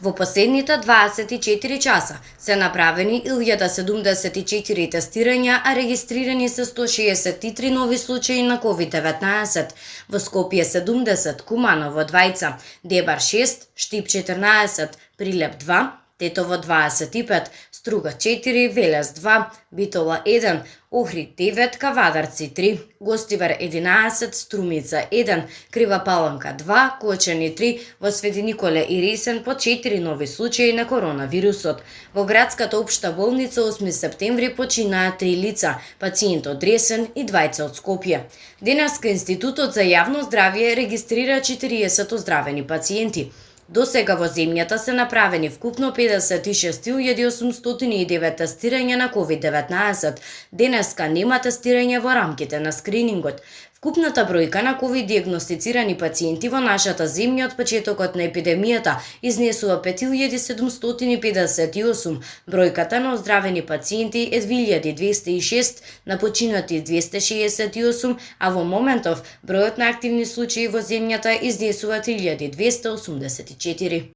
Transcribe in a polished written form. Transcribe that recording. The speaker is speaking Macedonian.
Во последните 24 часа се направени 1074 тестирања, а регистрирани се 163 нови случаи на COVID-19. Во Скопје 70, Куманово 20, Дебар 6, Штип 14, Прилеп 2, Тетово 25, Струга 4, Велес 2, Битола 1, Охрид 9, Кавадарци 3, Гостивар 11, Струмица 1, Крива Паланка 2, Кочани 3, во Свети Николе и Ресен по 4 нови случаи на коронавирусот. Во градската општа болница 8 септември починаа 3 лица, пациент од Ресен и двајца од Скопје. Денеска Институтот за јавно здравје регистрира 40 оздравени пациенти. До сега во земјата се направени вкупно 56.809 тестирања на COVID-19. Денеска нема тестирање во рамките на скринингот. Вкупната бројка на ковид диагностицирани пациенти во нашата земја од почетокот на епидемијата изнесува 5758, бројката на оздравени пациенти е 2206, на починати 268, а во моментов бројот на активни случаи во земјата изнесува 3284.